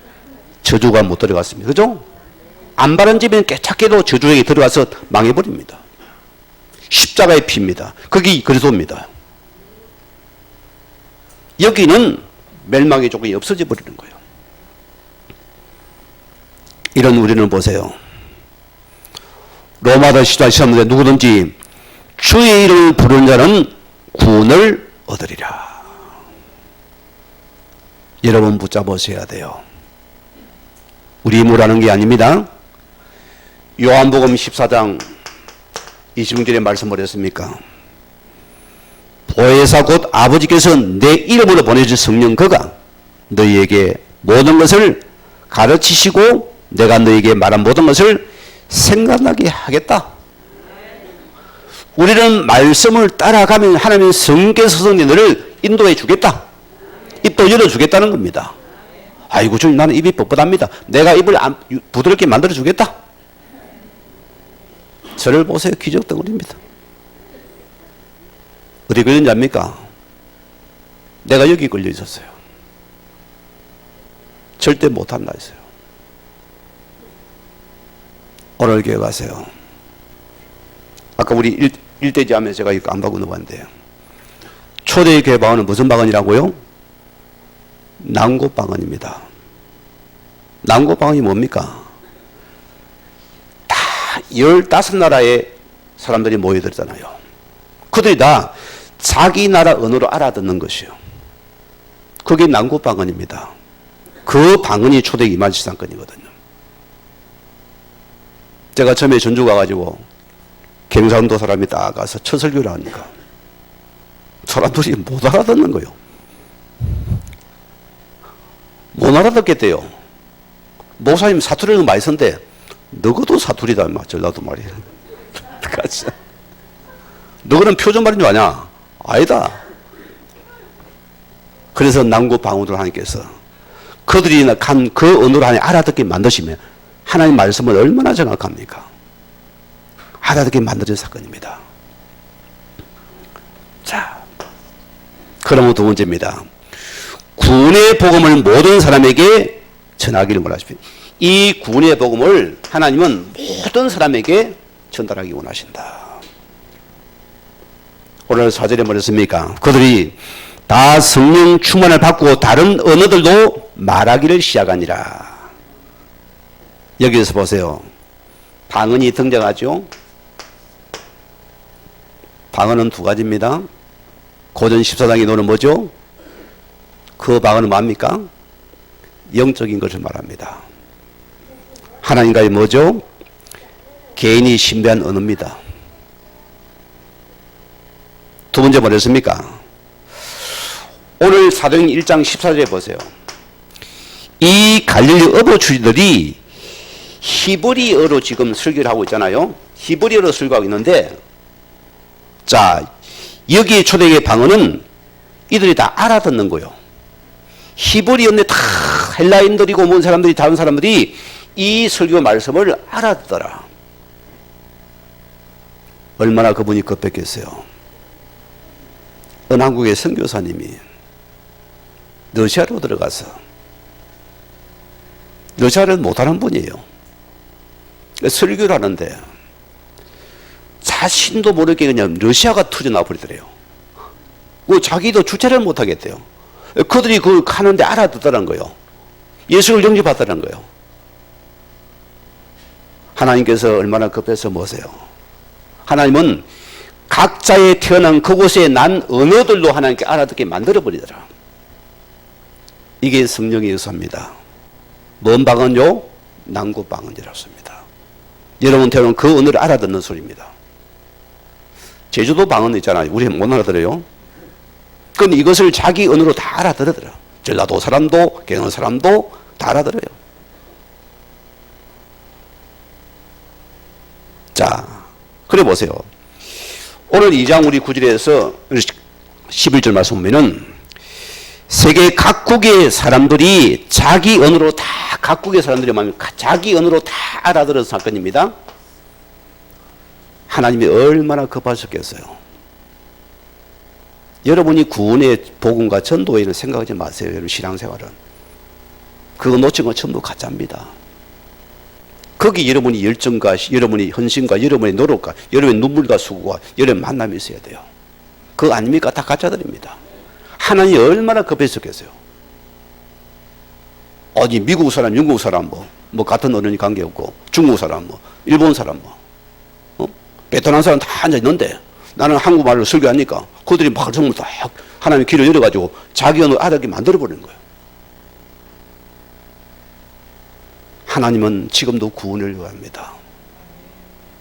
저주가 못 들어갔습니다. 그죠? 안 바른 집에는 깨끗하게도 저주에 들어가서 망해버립니다. 십자가의 피입니다. 그게 그리스도입니다. 여기는 멸망의 조건이 없어져 버리는 거예요. 이런 우리는 보세요. 로마서 14장 13절에 누구든지 주의 이름을 부르는 자는 구원을 얻으리라. 여러분 붙잡으셔야 돼요. 우리 힘으로하는 게 아닙니다. 요한복음 14장 26절에 말씀을 했습니까? 보혜사 곧 아버지께서 내 이름으로 보내줄 성령 그가 너희에게 모든 것을 가르치시고 내가 너희에게 말한 모든 것을 생각나게 하겠다. 우리는 말씀을 따라가면 하나님 성경에서 너를 인도해 주겠다. 입도 열어주겠다는 겁니다. 아이고 주님 나는 입이 뻣뻣합니다. 내가 입을 부드럽게 만들어 주겠다. 저를 보세요. 기적 덩어리입니다. 어디 걸렸는지 압니까? 내가 여기 걸려 있었어요. 절대 못한다 했어요. 오늘 교회 가세요. 아까 우리 일대지 하면서 제가 이거 안 바꾸는 건데요. 초대의 교회 방언은 무슨 방언이라고요? 난고방언입니다. 난고방언이 뭡니까? 다 15나라의 사람들이 모여들잖아요. 그들이 다 자기 나라 언어로 알아듣는 것이요. 그게 난고방언입니다. 그 방언이 초대 이만시상권이거든요. 제가 처음에 전주 가가지고 경상도 사람이 딱 가서 첫 설교를 하니까 사람들이 못 알아듣는 거예요. 못 알아듣겠대요. 목사님 사투리는 많이 쓴데 너거도 사투리다 막 전라도 말이야. 너거는 표준 말인 줄 아냐? 아니다. 그래서 난고방언을 하나님께서 그들이 간 그 언어를 하나님 알아듣게 만드시면 하나님 말씀을 얼마나 정확합니까? 알아듣게 만들어진 사건입니다. 그러면 두 번째입니다. 구원의 복음을 모든 사람에게 전하기를 원하십니다. 이 구원의 복음을 하나님은 모든 사람에게 전달하기 원하신다. 오늘 4절에 뭐랬습니까? 그들이 다 성령 충만을 받고 다른 언어들도 말하기를 시작하니라. 여기서 보세요. 방언이 등장하죠. 방언은 두 가지입니다. 고전 14장에 노는 뭐죠? 그 방언은 뭡니까? 영적인 것을 말합니다. 하나님과의 뭐죠? 개인이 신비한 언어입니다. 두 번째 뭐랬습니까? 오늘 사도행 1장 14절에 보세요. 이 갈릴리 어부주들이 히브리어로 지금 설교를 하고 있잖아요. 히브리어로 설교하고 있는데, 자, 여기에 초대의 방언은 이들이 다 알아듣는 거예요. 히브리어인데 다 헬라인들이고 뭔 사람들이, 다른 사람들이 이 설교 말씀을 알아듣더라. 얼마나 그분이 급했겠어요. 어느 한국의 선교사님이 러시아로 들어가서, 러시아를 못하는 분이에요. 설교를 하는데 자신도 모르게 그냥 러시아가 터져나와 버리더래요. 자기도 주체를 못하겠대요. 그들이 그걸 하는데 알아듣더란 거예요. 예수를 영접하더란 거예요. 하나님께서 얼마나 급해서 뭐세요? 하나님은 각자의 태어난 그곳에 난 언어들로 하나님께 알아듣게 만들어버리더라. 이게 성령의 역사입니다. 뭔 방언요? 난구 방언이라고 씁니다. 여러분 태어난 그 언어를 알아듣는 소리입니다. 제주도 방언 있잖아요. 우리 못 알아들어요. 그런데 이것을 자기 언어로 다 알아들으더라. 전라도 사람도 경연 사람도 다 알아들어요. 자, 그래 보세요. 오늘 2장 우리 9절에서 11절 말씀 보면은 세계 각국의 사람들이 자기 언어로 다, 각국의 사람들이 자기 언어로 다 알아들은 사건입니다. 하나님이 얼마나 급하셨겠어요. 여러분이 구원의 복음과 전도에는 생각하지 마세요. 여러분 신앙생활은. 그거 놓친 건 전부 가짜입니다. 거기 여러분이 열정과 여러분이 헌신과 여러분의 노력과 여러분의 눈물과 수고와 여러분의 만남이 있어야 돼요. 그거 아닙니까? 다 가짜들입니다. 하나님이 얼마나 급했었겠어요. 어디 미국 사람, 영국 사람 뭐 같은 언어니 관계없고 중국 사람 일본 사람 베트남 사람 다 앉아 있는데 나는 한국말로 설교하니까 그들이 막 정말 다 하나님의 길을 열어가지고 자기 언어를 알아듣게 만들어버리는 거예요. 하나님은 지금도 구원을 요합니다.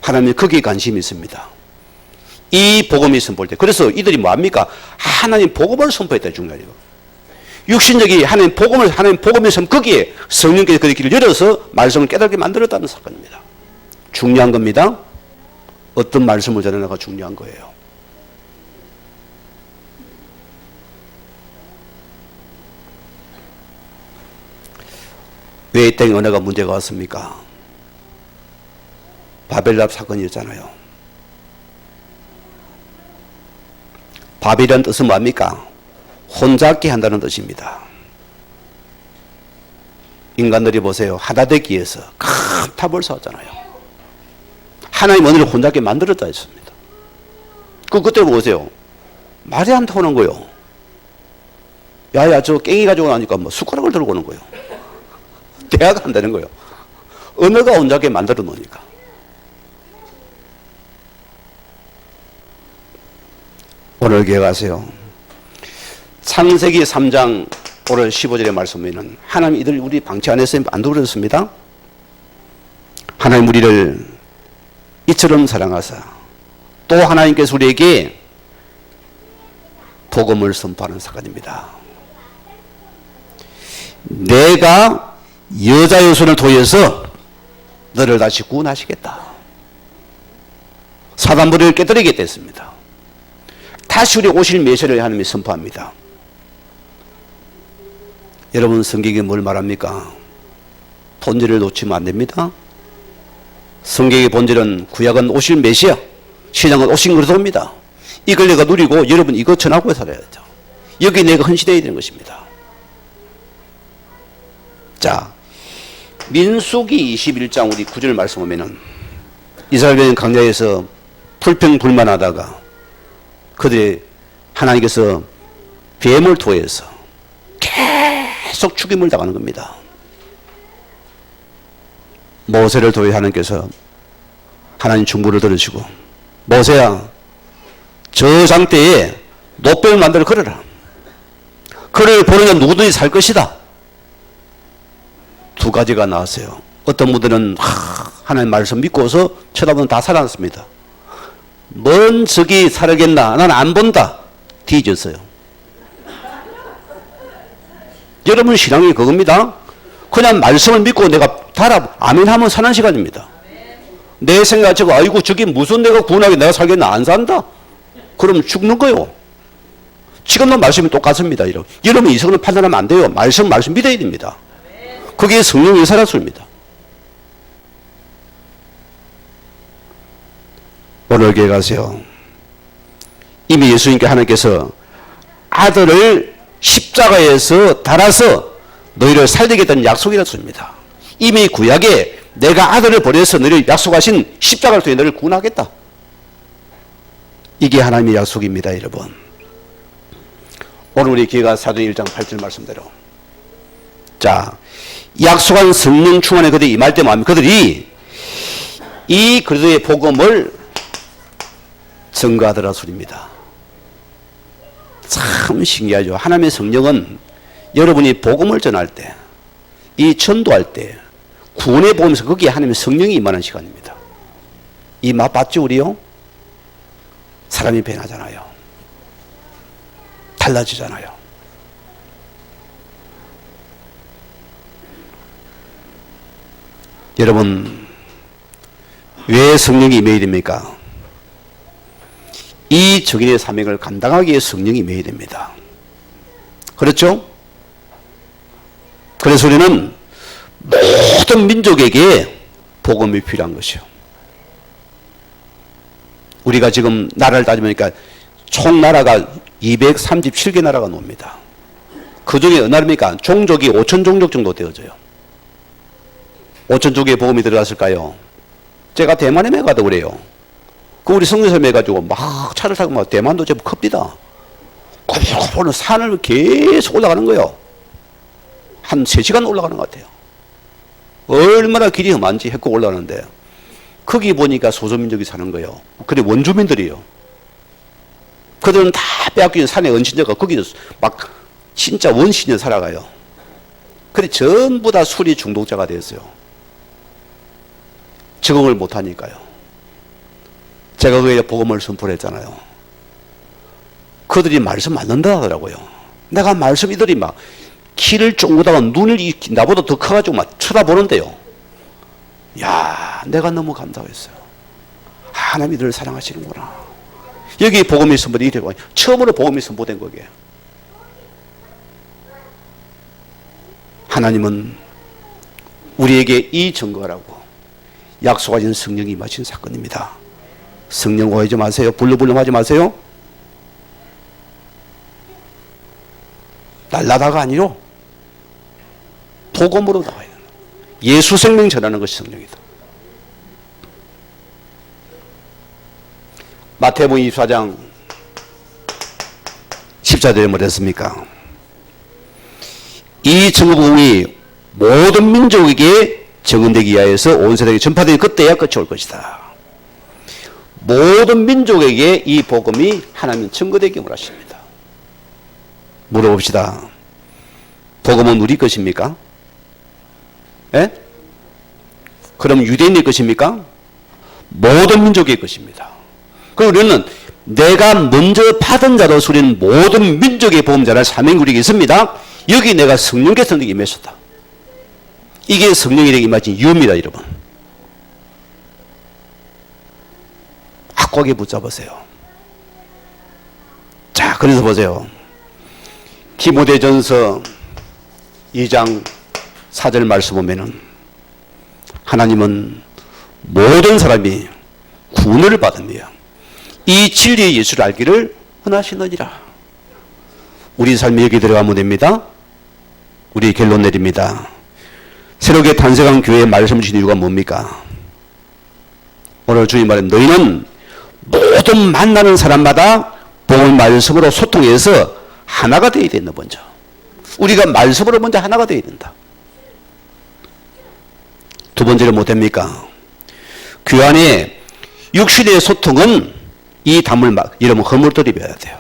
하나님이 거기에 관심이 있습니다. 이 복음이 선포할 때. 그래서 이들이 뭐합니까? 하나님 복음을 선포했다. 중요해요. 육신적이 하나님 복음을 선포, 거기에 성령께서 그의 길을 열어서 말씀을 깨닫게 만들었다는 사건입니다. 중요한 겁니다. 어떤 말씀을 전하는가 중요한 거예요. 왜 이 땅에 언어가 문제가 왔습니까? 바벨탑 사건이었잖아요. 바벨이라는 뜻은 뭡니까? 혼잡게 한다는 뜻입니다. 인간들이 보세요. 하나 되기 위해서 큰 탑을 쌓았잖아요. 하나님 언어를 혼잡게 만들었다 했습니다. 그때 보세요. 말이 안 통하는 거예요. 야야 저 깽이 가지고 나니까 뭐 숟가락을 들고 오는 거예요. 대화가 안 되는 거예요. 언어가 혼잡게 만들어 놓으니까. 오늘 기억하세요. 창세기 3장 오늘 15절의 말씀에는 하나님 이들 우리 방치 안에서 안 두드렸습니다. 하나님 우리를 이처럼 사랑하사 또 하나님께서 우리에게 복음을 선포하는 사건입니다. 내가 여자의 손을 통해서 너를 다시 구원하시겠다. 사단부리를 깨뜨리겠다 했습니다. 다시 우리 오실 메시아를 하나님이 선포합니다. 여러분 성경이 뭘 말합니까? 본질을 놓치면 안 됩니다. 성경의 본질은 구약은 오실 메시아, 신약은 오신 그리스도입니다. 이걸 내가 누리고 여러분 이거 전하고 살아야죠. 여기 내가 헌신해야 되는 것입니다. 자, 민수기 21장 우리 9절 말씀 보면은 이스라엘 강야에서 불평불만하다가 그들이 하나님께서 뱀을 토해서 계속 죽임을 당하는 겁니다. 모세를 도해 하나님께서 하나님 중보를 들으시고 모세야 저 장대에 노뱀을 만들어 걸어라. 그를 보는 누구든지 살 것이다. 두 가지가 나왔어요. 어떤 분들은 하나님 말씀 믿고서 쳐다보면 다 살아났습니다. 뭔 적이 살겠나? 난 안 본다. 뒤졌어요. 여러분 신앙이 그겁니다. 그냥 말씀을 믿고 내가 달아 아멘 하면 사는 시간입니다. 내 생각 저거 아이고 저게 무슨 내가 구원하게 내가 살겠나? 안 산다. 그럼 죽는 거요. 지금도 말씀이 똑같습니다. 여러분 이성을 판단하면 안 돼요. 말씀 믿어야 됩니다. 그게 성령의 살았습니다. 오늘 교회 가세요. 이미 예수님께 하나님께서 아들을 십자가에서 달아서 너희를 살리겠다는 약속이었습니다. 이미 구약에 내가 아들을 보내서 너희를 약속하신 십자가를 통해 너희를 구원하겠다. 이게 하나님의 약속입니다, 여러분. 오늘 우리 교회가 사도행 1장 8절 말씀대로 자, 약속한 성령 충만에 그들이 임할 때만 그들이 이 그리스도의 복음을 증거하더라 소리입니다. 참 신기하죠. 하나님의 성령은 여러분이 복음을 전할 때, 이 전도할 때, 구원의 복음에서 거기에 하나님의 성령이 임하는 시간입니다. 이 맛 봤죠, 우리요? 사람이 변하잖아요. 달라지잖아요. 여러분, 왜 성령이 임해야 됩니까? 이 적인의 사명을 감당하기 위해 성령이 임해야 됩니다. 그렇죠? 그래서 우리는 모든 민족에게 복음이 필요한 것이요. 우리가 지금 나라를 따지니까 총 나라가 237개 나라가 놉니다. 그 중에 어느 나라입니까? 종족이 5천 종족 정도 되어져요. 5천 종족의 복음이 들어갔을까요? 제가 대만에 가도 그래요. 그 우리 성교사님 해가지고 막 차를 타고 막 대만도 제법 큽니다. 꼬불꼬불 산을 계속 올라가는 거예요. 한 3시간 올라가는 것 같아요. 얼마나 길이 험한지 해고 올라가는데 거기 보니까 소수민족이 사는 거예요. 그래 원주민들이에요. 그들은 다 빼앗긴 산의 원신자가 거기서 막 진짜 원신이 살아가요. 그래 전부 다 술이 중독자가 됐어요. 적응을 못하니까요. 제가 그에 복음을 선포를 했잖아요. 그들이 말씀 맞는다 하더라고요. 내가 말씀 이들이 막 키를 쫑긋하고 눈을 나보다 더 커가지고 막 쳐다보는데요. 야, 내가 너무 감사했어요. 하나님이 이들을 사랑하시는구나. 여기 복음이 선포된 이래고 처음으로 복음이 선포된 거게. 하나님은 우리에게 이 증거라고 약속하신 성령이 임하신 사건입니다. 성령 오해하지 마세요. 불러불름하지 마세요. 날라다가 아니로 복음으로 나와야 된다. 예수 생명 전하는 것이 성령이다. 마태복음 24장 14절에 뭐랬습니까? 이 증거복음이 모든 민족에게 증언되기 위하여서 온 세상에 전파되니 그때야 끝이 올 것이다. 모든 민족에게 이 복음이 하나님 증거되기 원하십니다. 물어봅시다. 복음은 우리 것입니까? 예? 그럼 유대인의 것입니까? 모든 민족의 것입니다. 그리고 우리는 내가 먼저 받은 자로서 우리는 모든 민족의 복음자를 사명이 우리에게 있습니다. 여기 내가 성령께서 내게 임했었다. 이게 성령에게 임하신 이유입니다, 여러분. 확고하게 붙잡으세요. 자, 그래서 보세요. 디모데전서 2장 4절 말씀 보면은 하나님은 모든 사람이 구원을 받으며 이 진리의 예수를 알기를 원하시느니라. 우리 삶이 여기 들어가면 됩니다. 우리 결론 내립니다. 새롭게 탄생한 교회에 말씀 주신 이유가 뭡니까? 오늘 주님 말은 너희는 모든 만나는 사람마다 복음 말씀으로 소통해서 하나가 되어야 된다. 먼저 우리가 말씀으로 먼저 하나가 되어야 된다. 두 번째로 뭐 됩니까? 교회 안에 육신의 소통은 이 담을 이러면 허물들이어야 돼요.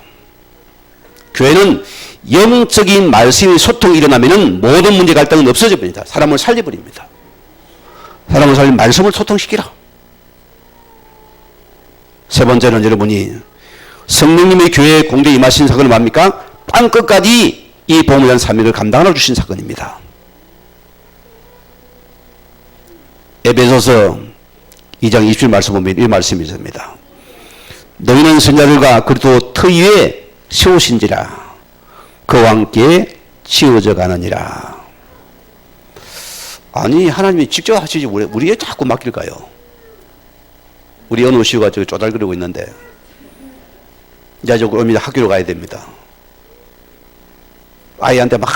교회는 영적인 말씀의 소통이 일어나면 모든 문제 갈등은 없어져 버립니다. 사람을 살려버립니다. 사람을 살리면 말씀을 소통시키라. 세 번째는 여러분이 성령님의 교회에 공개에 임하신 사건은 뭡니까? 땅끝까지 이 복음에 대한 사명을 감당하여 주신 사건입니다. 에베소서 2장 20절 말씀 보면 이 말씀이 있습니다. 너희는 선자들과 그리스도 터 위에 세우신지라 그와 함께 지어져 가느니라. 아니 하나님이 직접 하시지 우리에 자꾸 맡길까요? 우리 어느 시우가 저기 쪼달거리고 있는데 이제 저거 학교로 가야 됩니다. 아이한테 막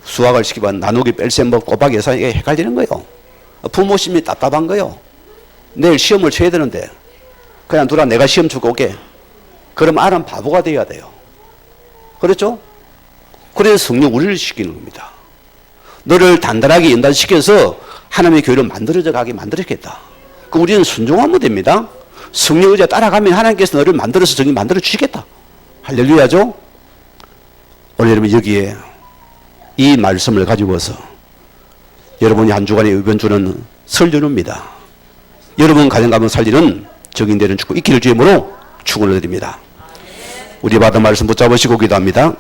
수학을 시키면 나누기 뺄셈 뭐 곱하기 계산이 헷갈리는 거예요. 부모심이 답답한 거예요. 내일 시험을 쳐야 되는데 그냥 두라 내가 시험 치고 올게. 그럼 아는 바보가 돼야 돼요. 그렇죠? 그래서 성령 우리를 시키는 겁니다. 너를 단단하게 연단시켜서 하나님의 교회를 만들어져 가게 만들었겠다. 그 우리는 순종하면 됩니다. 성령 의지에 따라가면 하나님께서 너를 만들어서 정리 만들어 주시겠다. 할렐루야죠? 오늘 여러분 여기에 이 말씀을 가지고서 여러분이 한 주간의 의변주는 설교입니다. 여러분 가정 가문 살리는 적인되는 축구 있기를 주임으로 축원을 드립니다. 우리 받은 말씀 붙잡으시고 기도합니다.